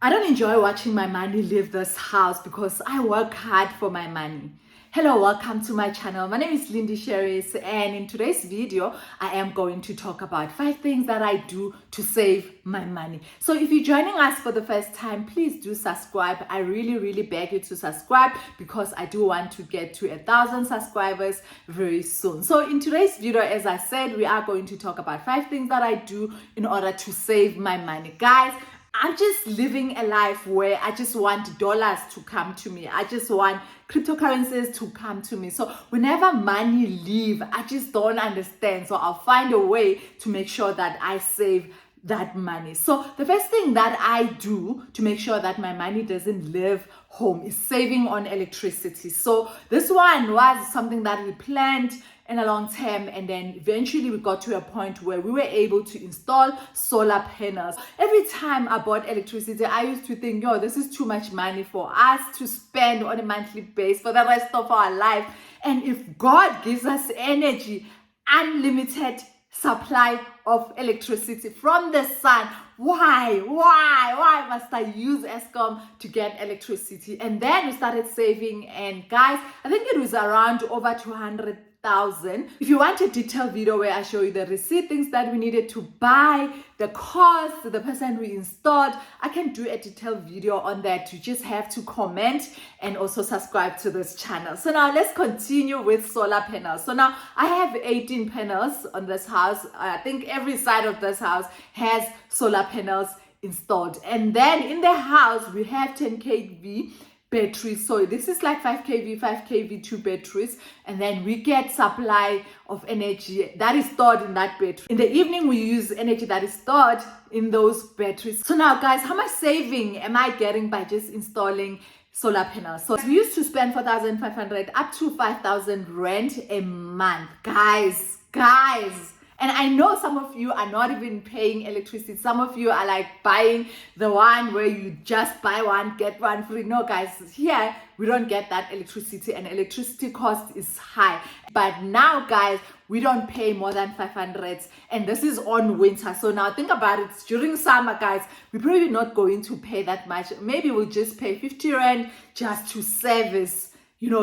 I don't enjoy watching my money leave this house because I work hard for my money. Hello, welcome to my channel. My name is Lindy Sherris, and in today's video, I am going to talk about 5 things that I do to save my money. So if you're joining us for the first time, please do subscribe. I really beg you to subscribe because I do want to get to 1,000 subscribers very soon. So in today's video, as I said, we are going to talk about 5 things that I do in order to save my money. Guys, I'm just living a life where I just want dollars to come to me. I just want cryptocurrencies to come to me. So whenever money leave, I just don't understand. So I'll find a way to make sure that I save that money. So the first thing that I do to make sure that my money doesn't live home is saving on electricity. So this one was something that we planned in a long term, and then eventually we got to a point where we were able to install solar panels. Every time I bought electricity, I used to think, yo, this is too much money for us to spend on a monthly basis for the rest of our life. And if God gives us energy, unlimited supply of electricity from the sun, why must I use Eskom to get electricity? And then we started saving, and guys, I think it was around over 200,000. If you want a detailed video where I show you the receipt, things that we needed to buy, the cost, the person we installed, I can do a detailed video on that. You just have to comment and also subscribe to this channel. So now let's continue with solar panels. So now I have 18 panels on this house. I think every side of this house has solar panels installed. And then in the house, we have 10 kV batteries. So this is like 5 kV 2 batteries, and then we get supply of energy that is stored in that battery. In the evening, we use energy that is stored in those batteries. So now guys, how much saving am I getting by just installing solar panels? So we used to spend 4,500 up to 5,000 rand a month. Guys, and I know some of you are not even paying electricity. Some of you are like buying the one where you just buy one, get one free. No, guys, here we don't get that electricity, and electricity cost is high. But now, guys, we don't pay more than 500, and this is on winter. So now think about it. During summer, guys, we're probably not going to pay that much. Maybe we'll just pay 50 rand just to service,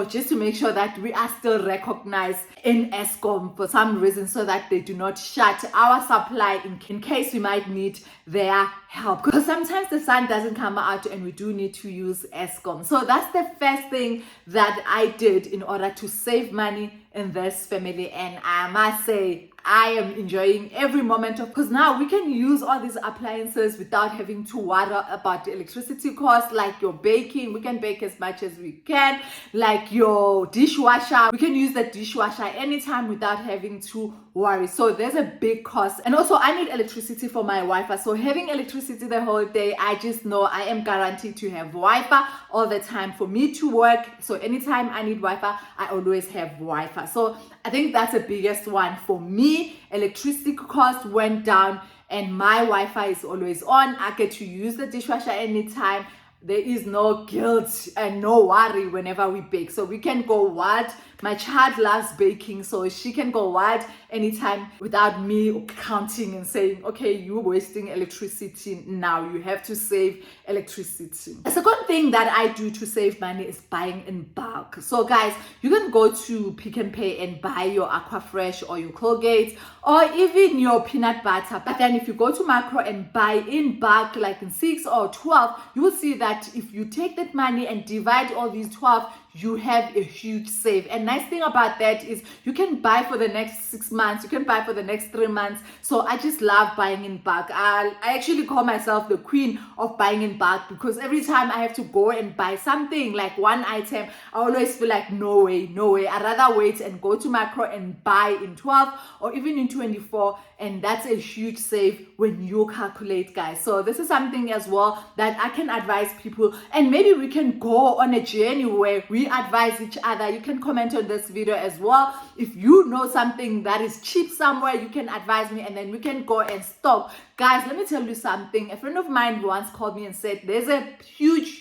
just to make sure that we are still recognized in Eskom for some reason, so that they do not shut our supply in case we might need their help. Because sometimes the sun doesn't come out and we do need to use Eskom. So that's the first thing that I did in order to save money in this family. And I must say, I am enjoying every moment of, because now we can use all these appliances without having to worry about the electricity cost. Like your baking, we can bake as much as we can. Like your dishwasher, we can use the dishwasher anytime without having to worry. So there's a big cost. And also I need electricity for my Wi-Fi. So having electricity the whole day, I just know I am guaranteed to have Wi-Fi all the time for me to work. So anytime I need Wi-Fi, I always have Wi-Fi. So I think that's the biggest one for me. Electricity cost went down and my Wi-Fi is always on. I get to use the dishwasher anytime. There is no guilt and no worry whenever we bake. So we can go wild. My child loves baking, so she can go wild anytime without me counting and saying, okay, you're wasting electricity now. You have to save electricity. The second thing that I do to save money is buying in bulk. So guys, you can go to Pick n Pay and buy your Aquafresh or your Colgate or even your peanut butter. But then if you go to Macro and buy in bulk, like in 6 or 12, you will see that if you take that money and divide all these 12, you have a huge save. And nice thing about that is you can buy for the next 6 months, you can buy for the next 3 months. So I just love buying in bulk. I actually call myself the queen of buying in bulk, because every time I have to go and buy something, like one item, I always feel like no way. I'd rather wait and go to Macro and buy in 12 or even in 24, and that's a huge save when you calculate, guys. So this is something as well that I can advise people, and maybe we can go on a journey where we advise each other. You can comment on this video as well. If you know something that is cheap somewhere, you can advise me, and then we can go and stock. Guys, let me tell you something. A friend of mine once called me and said there's a huge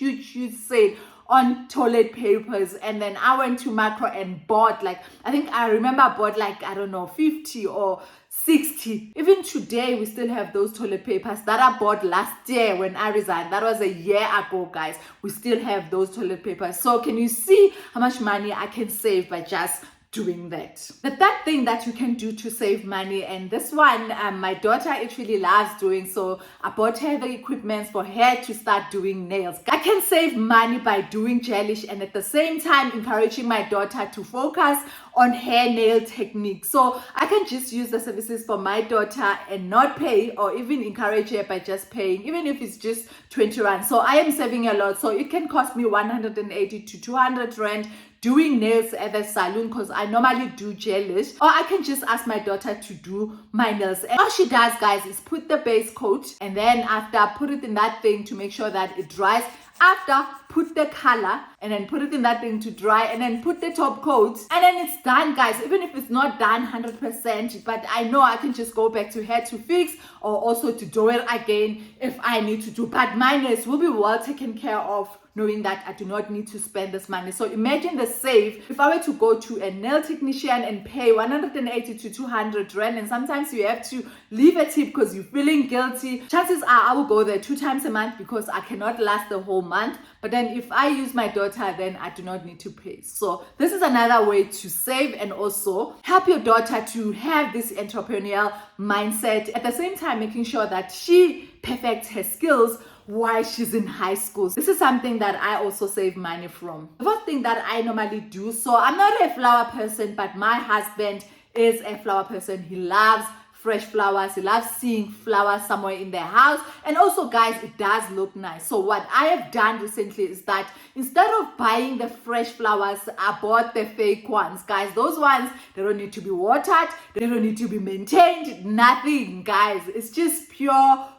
sale on toilet papers, and then I went to Macro and bought like, I think I remember I bought like, I don't know, 50 or 60. Even today, we still have those toilet papers that I bought last year when I resigned. That was a year ago, guys. We still have those toilet papers. So can you see how much money I can save by just doing that? The third thing that you can do to save money, and this one my daughter actually loves doing, so I bought her the equipment for her to start doing nails. I can save money by doing gelish and at the same time encouraging my daughter to focus on her nail technique. So I can just use the services for my daughter and not pay, or even encourage her by just paying, even if it's just 20 rand. So I am saving a lot. So it can cost me 180 to 200 rand doing nails at the salon, because I normally do gelish, or I can just ask my daughter to do my nails. And all she does, guys, is put the base coat, and then after put it in that thing to make sure that it dries. After, put the color and then put it in that thing to dry, and then put the top coat, and then it's done, guys. Even if it's not done 100%, but I know I can just go back to her to fix, or also to do it again if I need to do. But my nails will be well taken care of, knowing that I do not need to spend this money. So imagine the save if I were to go to a nail technician and pay 180 to 200 rand, and sometimes you have to leave a tip because you're feeling guilty. Chances are I will go there 2 times a month because I cannot last the whole month. But then if I use my daughter, then I do not need to pay. So this is another way to save and also help your daughter to have this entrepreneurial mindset, at the same time making sure that she perfects her skills while she's in high school. This is something that I also save money from. The first thing that I normally do, so I'm not a flower person, but my husband is a flower person. He loves fresh flowers. He loves seeing flowers somewhere in their house. And also, guys, it does look nice. So what I have done recently is that instead of buying the fresh flowers, I bought the fake ones. Guys, those ones, they don't need to be watered. They don't need to be maintained. Nothing, guys. It's just pure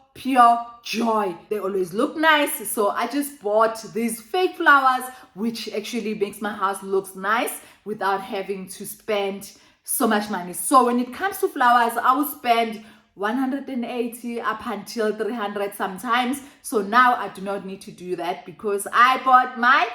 joy. They always look nice. So I just bought these fake flowers, which actually makes my house looks nice without having to spend so much money. So when it comes to flowers, I will spend 180 up until 300 sometimes. So now I do not need to do that because I bought my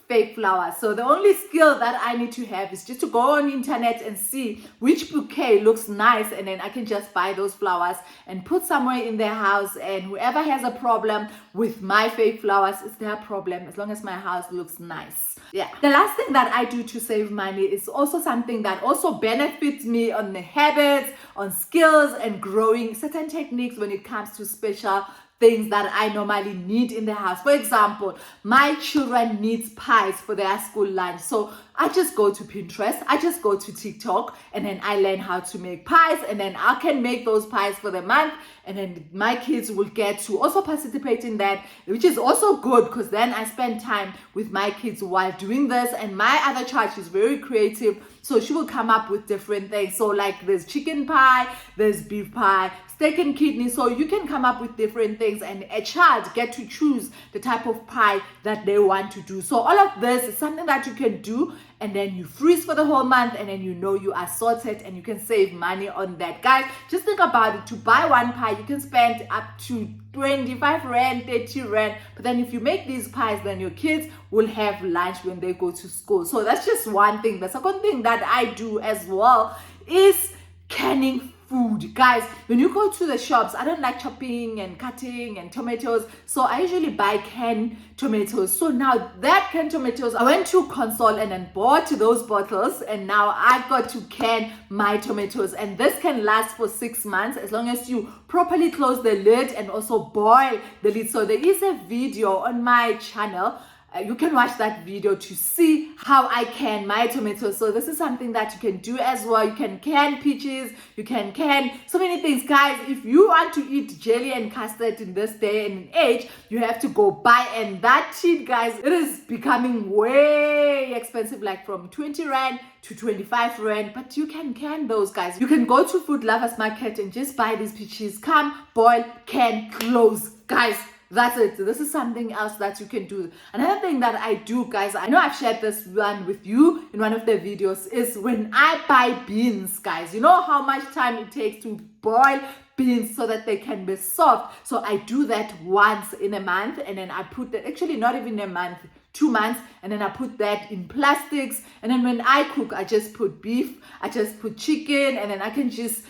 fake flowers. So the only skill that I need to have is just to go on the internet and see which bouquet looks nice, and then I can just buy those flowers and put somewhere in their house, and whoever has a problem with my fake flowers, it's their problem, as long as my house looks nice. Yeah. The last thing that I do to save money is also something that also benefits me on the habits, on skills, and growing certain techniques when it comes to special things that I normally need in the house. For example, my children need pies for their school lunch. So I just go to Pinterest, I just go to TikTok, and then I learn how to make pies, and then I can make those pies for the month, and then my kids will get to also participate in that, which is also good because then I spend time with my kids while doing this. And my other child, she's very creative, so she will come up with different things. So like there's chicken pie, there's beef pie, steak and kidney. So you can come up with different things, and a child get to choose the type of pie that they want to do. So all of this is something that you can do, and then you freeze for the whole month, and then you know you are sorted and you can save money on that. Guys, just think about it. To buy one pie, you can spend up to 25 rand, 30 rand. But then if you make these pies, then your kids will have lunch when they go to school. So that's just one thing. The second thing that I do as well is canning food. Guys, when you go to the shops, I don't like chopping and cutting and tomatoes, so I usually buy canned tomatoes. So now that canned tomatoes, I went to Console and then bought those bottles, and now I got to can my tomatoes, and this can last for 6 months as long as you properly close the lid and also boil the lid. So there is a video on my channel. You can watch that video to see how I can my tomatoes. So this is something that you can do as well. You can can peaches, you can can so many things. Guys, if you want to eat jelly and custard in this day and age, you have to go buy, and that shit, guys, it is becoming way expensive, like from 20 rand to 25 rand, but you can those, guys. You can go to Food Lovers Market and just buy these peaches, come, boil, can, close. Guys, that's it. This is something else that you can do. Another thing that I do, guys, I know I've shared this one with you in one of the videos, is when I buy beans, guys. You know how much time it takes to boil beans so that they can be soft. So I do that once in a month, and then I put that, actually not even a month, 2 months, and then I put that in plastics. And then when I cook, I just put beef, I just put chicken, and then I can just,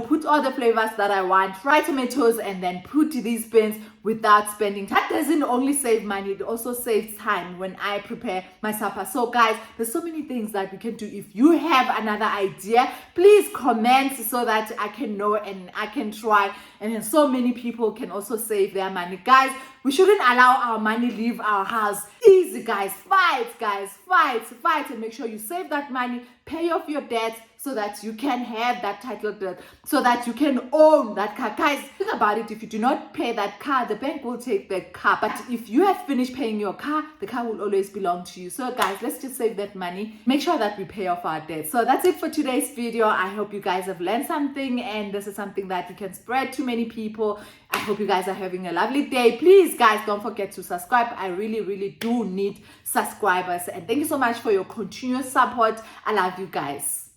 put all the flavors that I want, fry tomatoes, and then put these pans without spending time. That doesn't only save money, it also saves time when I prepare my supper. So guys, there's so many things that we can do. If you have another idea, please comment so that I can know and I can try, and then so many people can also save their money. Guys, we shouldn't allow our money leave our house. Easy, guys. Fight, and make sure you save that money, pay off your debts so that you can have that title deed, so that you can own that car. Guys, think about it. If you do not pay that car, the bank will take the car. But if you have finished paying your car, the car will always belong to you. So guys, let's just save that money. Make sure that we pay off our debts. So that's it for today's video. I hope you guys have learned something, and this is something that we can spread to many people. I hope you guys are having a lovely day. Please, guys, don't forget to subscribe. I really do need subscribers. And thank you so much for your continuous support. I love you guys.